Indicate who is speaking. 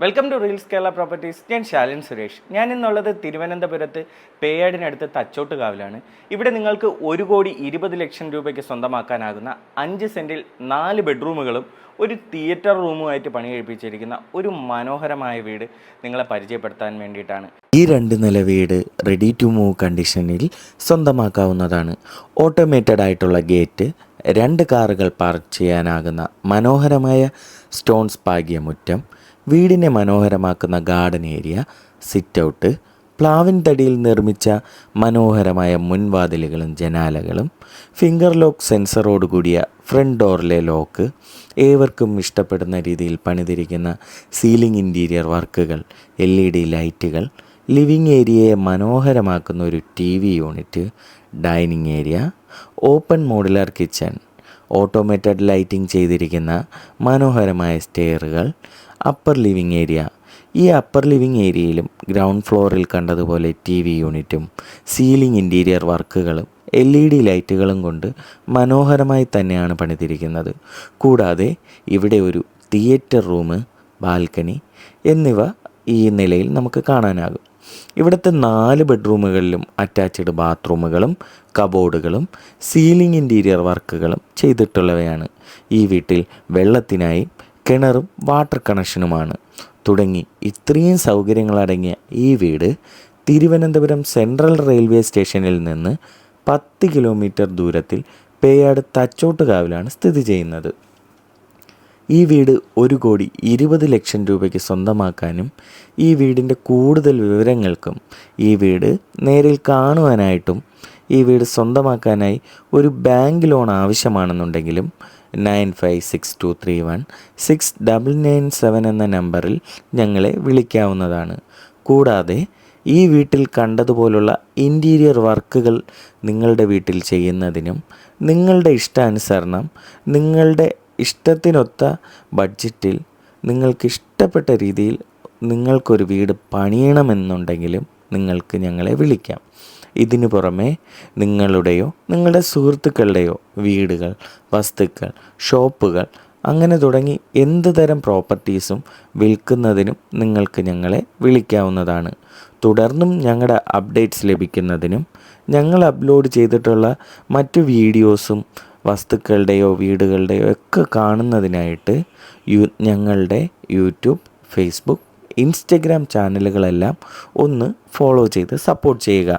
Speaker 1: Welcome to reels Kerala properties. ഞാൻ ശാലിൻ സുരേഷ്. ഞാൻ ഇന്നുള്ളത് തിരുവനന്തപുരത്ത് പേയാടിനടുത്ത് തച്ചോട്ടുകാവിലാണ്. ഇവിടെ നിങ്ങൾക്ക് 1,20,00,000 രൂപയ്ക്ക് സ്വന്തമാക്കാനാകുന്ന 5 സെൻറ്റിൽ 4 ബെഡ്റൂമുകളും ഒരു തിയേറ്റർ റൂമുമായിട്ട് പണി കഴിപ്പിച്ചിരിക്കുന്ന ഒരു മനോഹരമായ വീട് നിങ്ങളെ പരിചയപ്പെടുത്താൻ വേണ്ടിയിട്ടാണ്.
Speaker 2: ഈ 2 നില വീട് റെഡി ടു മൂവ് കണ്ടീഷനിൽ സ്വന്തമാക്കാവുന്നതാണ്. ഓട്ടോമേറ്റഡ് ആയിട്ടുള്ള ഗേറ്റ്, 2 കാറുകൾ പാർക്ക് ചെയ്യാനാകുന്ന മനോഹരമായ സ്റ്റോൺസ് പാകിയ മുറ്റം, വീടിനെ മനോഹരമാക്കുന്ന ഗാർഡൻ ഏരിയ, സിറ്റ് ഔട്ട്, പ്ലാവിൻ തടിയിൽ നിർമ്മിച്ച മനോഹരമായ മുൻവാതിലുകളും ജനാലകളും, ഫിംഗർ ലോക്ക് സെൻസറോട് കൂടിയ ഫ്രണ്ട് ഡോറിലെ ലോക്ക്, ഏവർക്കും ഇഷ്ടപ്പെടുന്ന രീതിയിൽ പണിതിരിക്കുന്ന സീലിംഗ് ഇൻറ്റീരിയർ വർക്കുകൾ, LED ലൈറ്റുകൾ, ലിവിംഗ് ഏരിയയെ മനോഹരമാക്കുന്ന ഒരു TV unit, dining area, open modular kitchen, automated lighting ചെയ്തിരിക്കുന്ന മനോഹരമായ സ്റ്റെയറുകൾ, അപ്പർ ലിവിംഗ് ഏരിയ. ഈ അപ്പർ ലിവിംഗ് ഏരിയയിലും ഗ്രൗണ്ട് ഫ്ലോറിൽ കണ്ടതുപോലെ TV യൂണിറ്റും സീലിംഗ് ഇൻറ്റീരിയർ വർക്കുകളും LED ലൈറ്റുകളും കൊണ്ട് മനോഹരമായി തന്നെയാണ് പണിതിരിക്കുന്നത്. കൂടാതെ ഇവിടെ ഒരു തിയേറ്റർ റൂം, ബാൽക്കണി എന്നിവ ഈ നിലയിൽ നമുക്ക് കാണാനാകും. ഇവിടുത്തെ 4 ബെഡ്റൂമുകളിലും അറ്റാച്ച്ഡ് ബാത്റൂമുകളും കബോർഡുകളും സീലിംഗ് ഇൻറ്റീരിയർ വർക്കുകളും ചെയ്തിട്ടുള്ളവയാണ്. ഈ വീട്ടിൽ വെള്ളത്തിനായി കിണറും വാട്ടർ കണക്ഷനുമാണ്. തുടങ്ങി ഇത്രയും സൗകര്യങ്ങളടങ്ങിയ ഈ വീട് തിരുവനന്തപുരം സെൻട്രൽ റെയിൽവേ സ്റ്റേഷനിൽ നിന്ന് 10 കിലോമീറ്റർ ദൂരത്തിൽ പേയാട് തച്ചോട്ടുകാവിലാണ് സ്ഥിതി ചെയ്യുന്നത്. ഈ വീട് 1,20,00,000 രൂപയ്ക്ക് സ്വന്തമാക്കാനും ഈ വീടിൻ്റെ കൂടുതൽ വിവരങ്ങൾക്കും ഈ വീട് നേരിൽ കാണുവാനായിട്ടും ഈ വീട് സ്വന്തമാക്കാനായി ഒരു ബാങ്ക് ലോൺ ആവശ്യമാണെന്നുണ്ടെങ്കിലും 9562316997 എന്ന നമ്പറിൽ ഞങ്ങളെ വിളിക്കാവുന്നതാണ്. കൂടാതെ ഈ വീട്ടിൽ കണ്ടതുപോലുള്ള ഇൻറ്റീരിയർ വർക്കുകൾ നിങ്ങളുടെ വീട്ടിൽ ചെയ്യുന്നതിനും നിങ്ങളുടെ ഇഷ്ടാനുസരണം നിങ്ങളുടെ ഇഷ്ടത്തിനൊത്ത ബഡ്ജറ്റിൽ നിങ്ങൾക്ക് ഇഷ്ടപ്പെട്ട രീതിയിൽ നിങ്ങൾക്കൊരു വീട് പണിയണമെന്നുണ്ടെങ്കിലും നിങ്ങൾക്ക് ഞങ്ങളെ വിളിക്കാം. ഇതിനു പുറമെ നിങ്ങളുടെയോ നിങ്ങളുടെ സുഹൃത്തുക്കളുടെയോ വീടുകൾ, വസ്തുക്കൾ, ഷോപ്പുകൾ അങ്ങനെ തുടങ്ങി എന്ത് തരം പ്രോപ്പർട്ടീസും വിൽക്കുന്നതിനും നിങ്ങൾക്ക് ഞങ്ങളെ വിളിക്കാവുന്നതാണ്. തുടർന്നും ഞങ്ങളുടെ അപ്ഡേറ്റ്സ് ലഭിക്കുന്നതിനും ഞങ്ങൾ അപ്ലോഡ് ചെയ്തിട്ടുള്ള മറ്റു വീഡിയോസും വസ്തുക്കളുടെയോ വീടുകളുടെയോ ഒക്കെ കാണുന്നതിനായിട്ട് ഞങ്ങളുടെ യൂട്യൂബ്, ഫേസ്ബുക്ക്, ഇൻസ്റ്റഗ്രാം ചാനലുകളെല്ലാം ഒന്ന് ഫോളോ ചെയ്ത് സപ്പോർട്ട് ചെയ്യുക.